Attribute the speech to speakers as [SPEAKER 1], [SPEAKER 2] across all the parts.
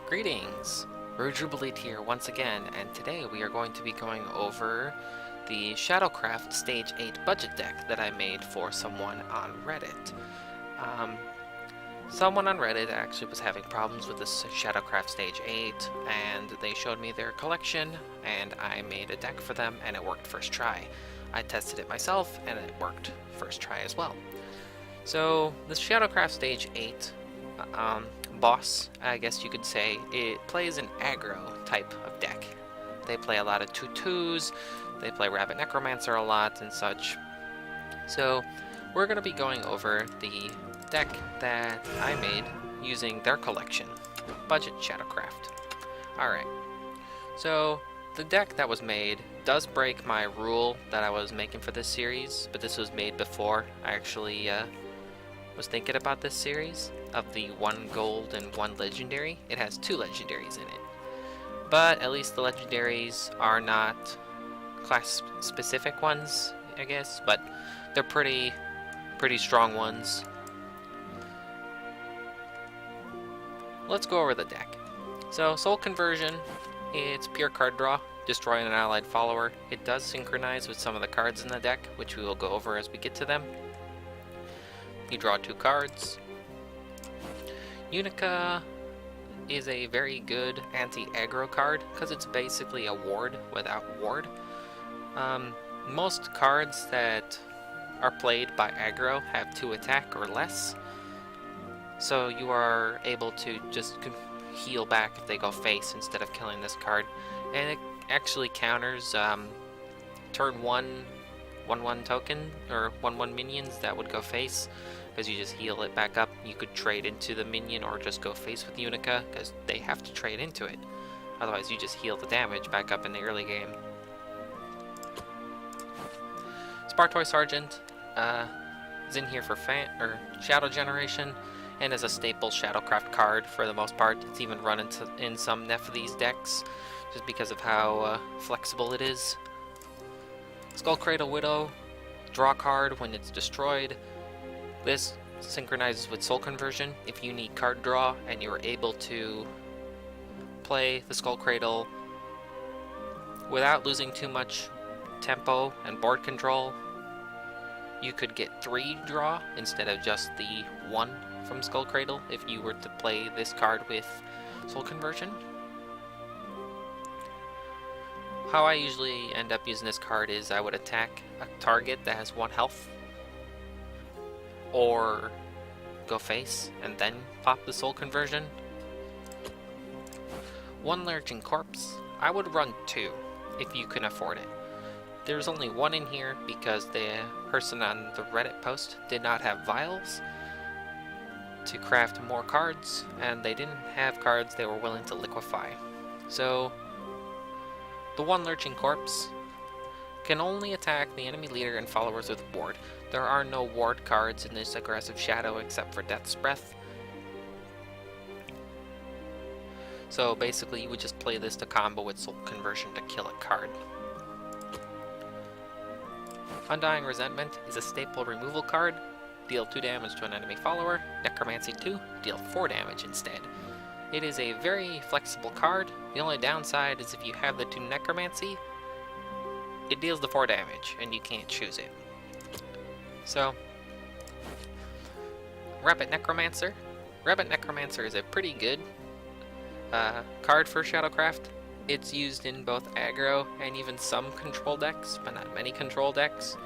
[SPEAKER 1] Greetings! Ruuj here once again, and today we are going to be going over the Shadowcraft Stage 8 budget deck that I made for someone on Reddit. Someone on Reddit actually was having problems with this Shadowcraft Stage 8, and they showed me their collection, and I made a deck for them, and it worked first try. I tested it myself, and it worked first try as well. So, this Shadowcraft Stage 8 boss, I guess you could say, it plays an aggro type of deck. They play a lot of 2/2s, they play Rabbit Necromancer a lot and such. So we're going to be going over the deck that I made using their collection, Budget Shadowcraft. Alright, so the deck that was made does break my rule that I was making for this series, but this was made before I actually was thinking about this series. Of the 1 gold and 1 legendary, it has 2 legendaries in it. But at least the legendaries are not class specific ones, I guess, but they're pretty strong ones. Let's go over the deck. So Soul Conversion, it's pure card draw, destroying an allied follower. It does synchronize with some of the cards in the deck, which we will go over as we get to them. You draw 2 cards. Unica is a very good anti-aggro card because it's basically a ward without ward. Most cards that are played by aggro have 2 attack or less, so you are able to just heal back if they go face instead of killing this card, and it actually counters turn 1 1/1 token or 1/1 minions that would go face, because you just heal it back up. You could trade into the minion or just go face with Unica, because they have to trade into it. Otherwise you just heal the damage back up in the early game. Spartoy Sergeant is in here for Shadow Generation, and is a staple Shadowcraft card for the most part. It's even run in some Nephthys decks, just because of how flexible it is. Skullcradle Widow, draw card when it's destroyed. This synchronizes with Soul Conversion. If you need card draw and you're able to play the Skullcradle without losing too much tempo and board control, you could get 3 draw instead of just the 1 from Skullcradle if you were to play this card with Soul Conversion. How I usually end up using this card is I would attack a target that has 1 health, or go face and then pop the Soul Conversion. 1 Lurching Corpse, I would run 2 if you can afford it. There's only 1 in here because the person on the Reddit post did not have vials to craft more cards, and they didn't have cards they were willing to liquefy. So the 1 Lurching Corpse can only attack the enemy leader and followers with ward. There are no ward cards in this aggressive shadow except for Death's Breath. So basically you would just play this to combo with Soul Conversion to kill a card. Undying Resentment is a staple removal card. Deal 2 damage to an enemy follower. Necromancy 2, deal 4 damage instead. It is a very flexible card. The only downside is if you have the 2 Necromancy, it deals the 4 damage, and you can't choose it. So, Rabbit Necromancer. Rabbit Necromancer is a pretty good card for Shadowcraft. It's used in both aggro and even some control decks, but not many control decks.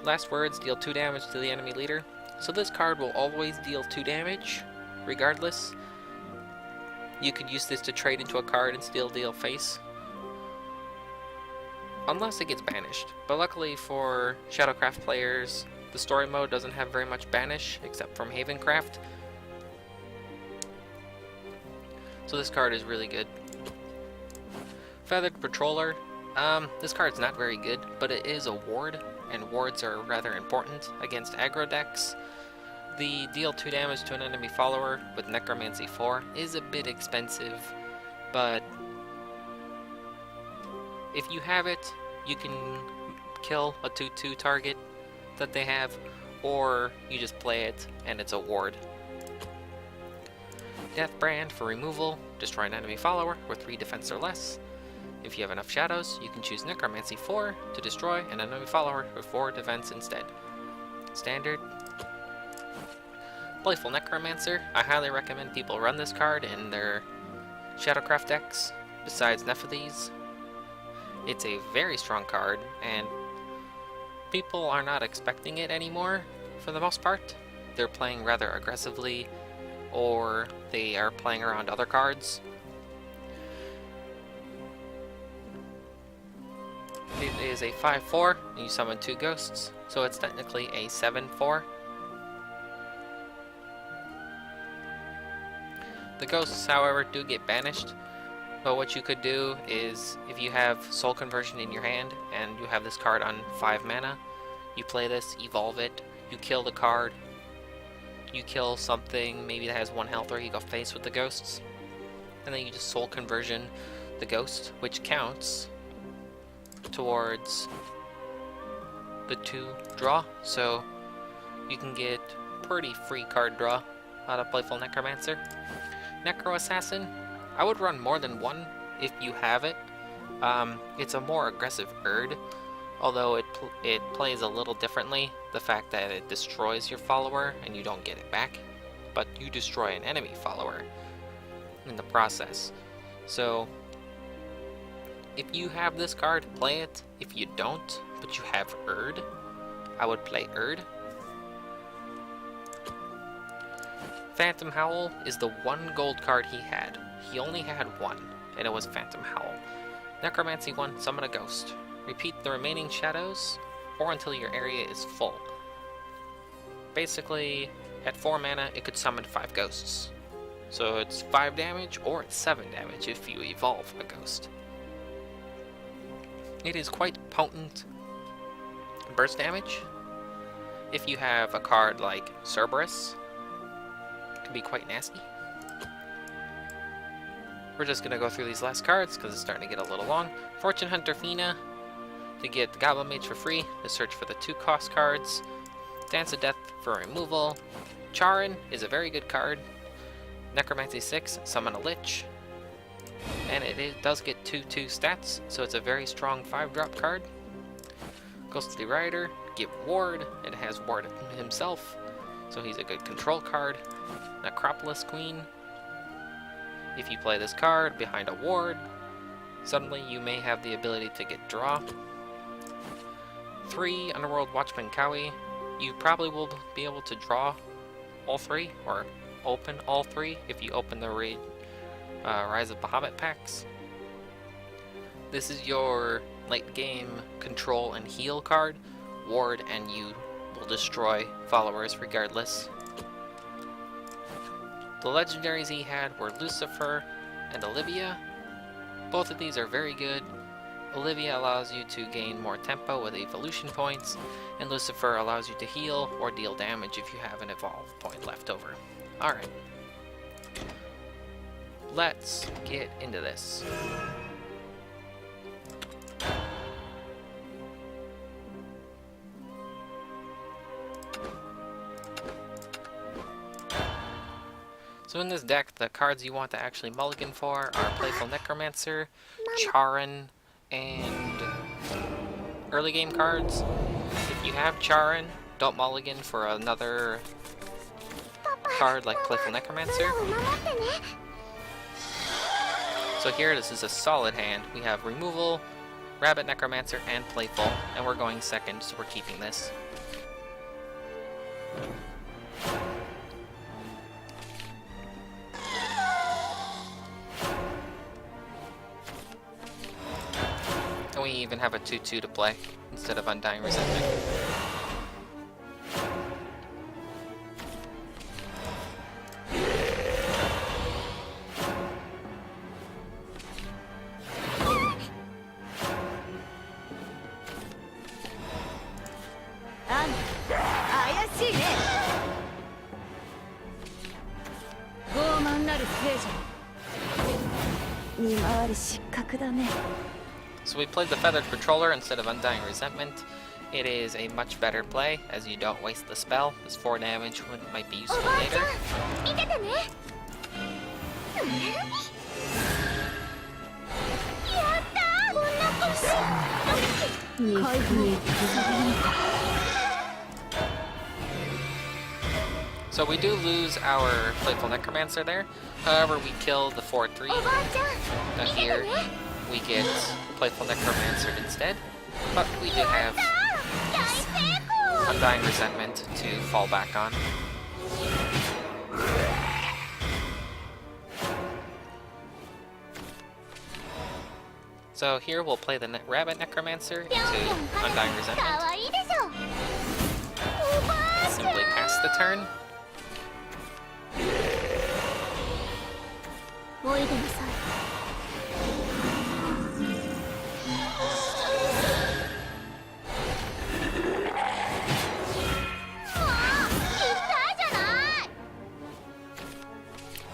[SPEAKER 1] Last words, deal 2 damage to the enemy leader. So this card will always deal 2 damage, regardless. You could use this to trade into a card and still deal face, unless it gets banished. But luckily for Shadowcraft players, the story mode doesn't have very much banish, except from Havencraft. So this card is really good. Feathered Patroller. This card's not very good, but it is a ward, and wards are rather important against aggro decks. The deal 2 damage to an enemy follower with Necromancy 4 is a bit expensive, but if you have it, you can kill a 2/2 target that they have, or you just play it and it's a ward. Death Brand for removal. Destroy an enemy follower with 3 defense or less. If you have enough shadows, you can choose Necromancy 4 to destroy an enemy follower with 4 defense instead. Standard. Playful Necromancer. I highly recommend people run this card in their Shadowcraft decks, besides Nephthys. It's a very strong card, and people are not expecting it anymore, for the most part. They're playing rather aggressively, or they are playing around other cards. It is a 5/4, and you summon 2 ghosts, so it's technically a 7/4. The ghosts, however, do get banished, but what you could do is, if you have Soul Conversion in your hand, and you have this card on 5 mana, you play this, evolve it, you kill the card, you kill something maybe that has 1 health, or you go face with the ghosts, and then you just Soul Conversion the ghost, which counts towards the 2 draw, so you can get pretty free card draw out of Playful Necromancer. Necro Assassin, I would run more than 1 if you have it. It's a more aggressive Erd, although it plays a little differently. The fact that it destroys your follower and you don't get it back, but you destroy an enemy follower in the process. So if you have this card, play it. If you don't, but you have Erd, I would play Erd. Phantom Howl is the 1 gold card he had. He only had 1, and it was Phantom Howl. Necromancy 1, summon a ghost. Repeat the remaining shadows, or until your area is full. Basically, at 4 mana, it could summon 5 ghosts. So it's 5 damage, or it's 7 damage if you evolve a ghost. It is quite potent burst damage. If you have a card like Cerberus, can be quite nasty. We're just gonna go through these last cards because it's starting to get a little long. Fortune Hunter Fina to get the Goblin Mage for free, to search for the 2 cost cards. Dance of Death for removal. Charin is a very good card. Necromancy 6, summon a Lich. And it does get 2/2 stats, so it's a very strong 5-drop card. Ghostly Rider, give Ward. It has Ward himself, so he's a good control card. Necropolis Queen. If you play this card behind a ward, suddenly you may have the ability to get draw. 3 Underworld Watchman Kawi. You probably will be able to draw all 3, or open all 3 if you open the Rise of Bahamut packs. This is your late game control and heal card. Ward and you will destroy followers regardless. The legendaries he had were Lucifer and Olivia. Both of these are very good. Olivia allows you to gain more tempo with evolution points, and Lucifer allows you to heal or deal damage if you have an evolve point left over. Alright. Let's get into this. So in this deck, the cards you want to actually mulligan for are Playful Necromancer, Charin, and early game cards. If you have Charin, don't mulligan for another card like Playful Necromancer. So here, this is a solid hand. We have Removal, Rabbit Necromancer, and Playful, and we're going second, so we're keeping this. And we even have a 2/2 to play instead of Undying Resentment. So we played the Feathered Patroller instead of Undying Resentment. It is a much better play, as you don't waste the spell. This 4 damage might be useful later. So we do lose our Playful Necromancer there. However, we kill the 4-3. Now here, we get Playful Necromancer instead. But we do have Undying Resentment to fall back on. So here we'll play the Rabbit Necromancer into Undying Resentment. Simply pass the turn.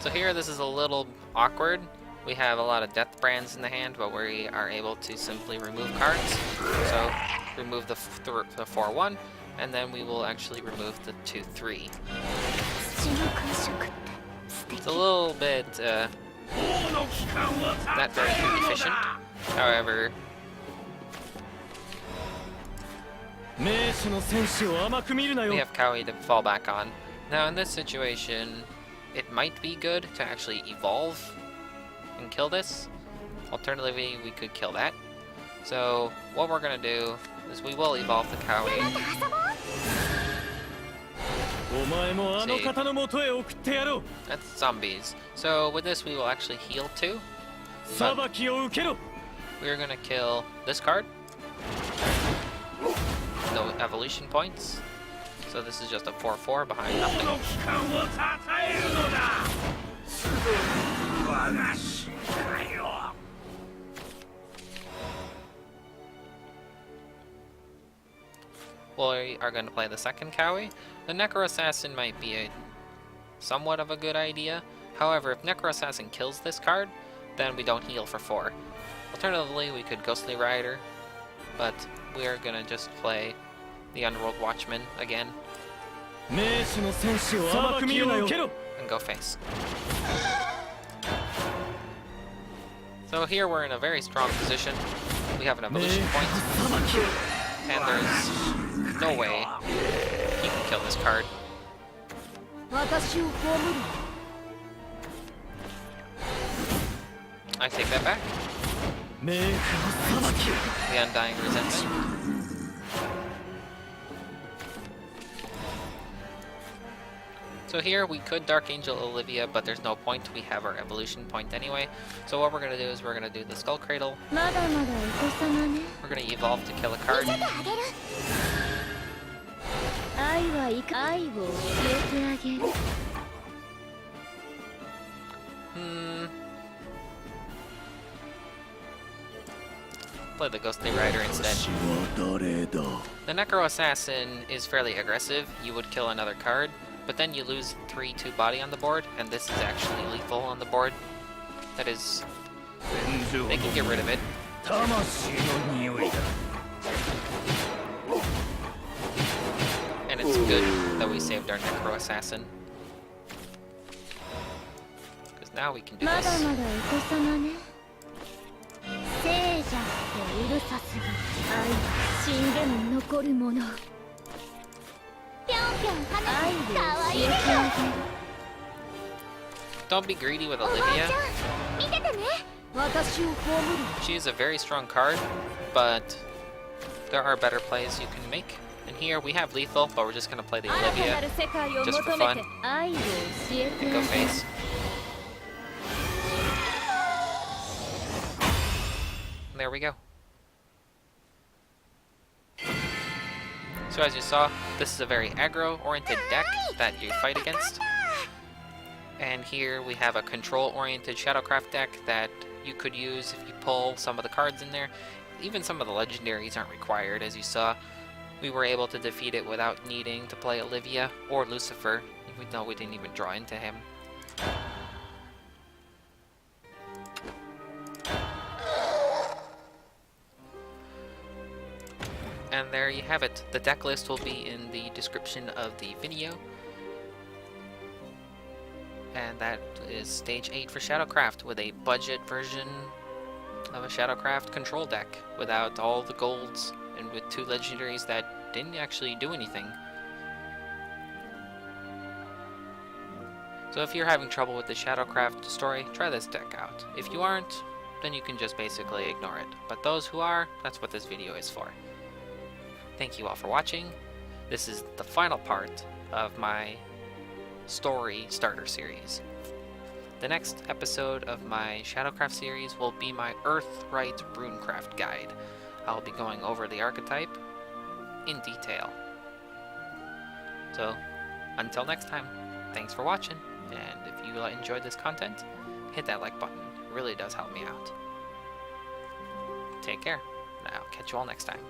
[SPEAKER 1] So here, this is a little awkward. We have a lot of Death Brands in the hand, but we are able to simply remove cards. So remove the 4-1, and then we will actually remove the 2-3. It's a little bit not very efficient. However, we have Kawi to fall back on. Now in this situation, it might be good to actually evolve and kill this. Alternatively, we could kill that. So what we're gonna do is we will evolve the Kawi. That's zombies. So with this, we will actually heal too. But we're gonna kill this card. No evolution points. So this is just a 4-4 behind nothing. We are going to play the second Kawi. The Necro Assassin might be somewhat of a good idea. However, if Necro Assassin kills this card, then we don't heal for 4. Alternatively, we could Ghostly Rider, but we are going to just play the Underworld Watchman again. And go face. So here we're in a very strong position. We have an evolution point. And there's no way he can kill this card. I take that back. The Undying Resentment. So here we could Dark Angel Olivia, but there's no point. We have our evolution point anyway. So what we're going to do is we're going to do the Skull Cradle. We're going to evolve to kill a card. Play the Ghostly Rider instead. The Necro Assassin is fairly aggressive. You would kill another card, but then you lose 3/2 body on the board, and this is actually lethal on the board. That is, they can get rid of it. And it's good that we saved our Necro Assassin, because now we can do this. Don't be greedy with Olivia. She is a very strong card, but there are better plays you can make. And here we have lethal, but we're just going to play the Olivia just for fun. And go face. And there we go. So as you saw, this is a very aggro-oriented deck that you fight against. And here we have a control-oriented Shadowcraft deck that you could use if you pull some of the cards in there. Even some of the legendaries aren't required, as you saw. We were able to defeat it without needing to play Olivia or Lucifer, even though we didn't even draw into him. And there you have it. The deck list will be in the description of the video. And that is Stage 8 for Shadowcraft, with a budget version of a Shadowcraft control deck, without all the golds, and with 2 legendaries that didn't actually do anything. So if you're having trouble with the Shadowcraft story, try this deck out. If you aren't, then you can just basically ignore it. But those who are, that's what this video is for. Thank you all for watching. This is the final part of my Story Starter Series. The next episode of my Shadowcraft series will be my Earthright Runecraft guide. I'll be going over the archetype in detail. So, until next time, thanks for watching, and if you enjoyed this content, hit that like button. It really does help me out. Take care, and I'll catch you all next time.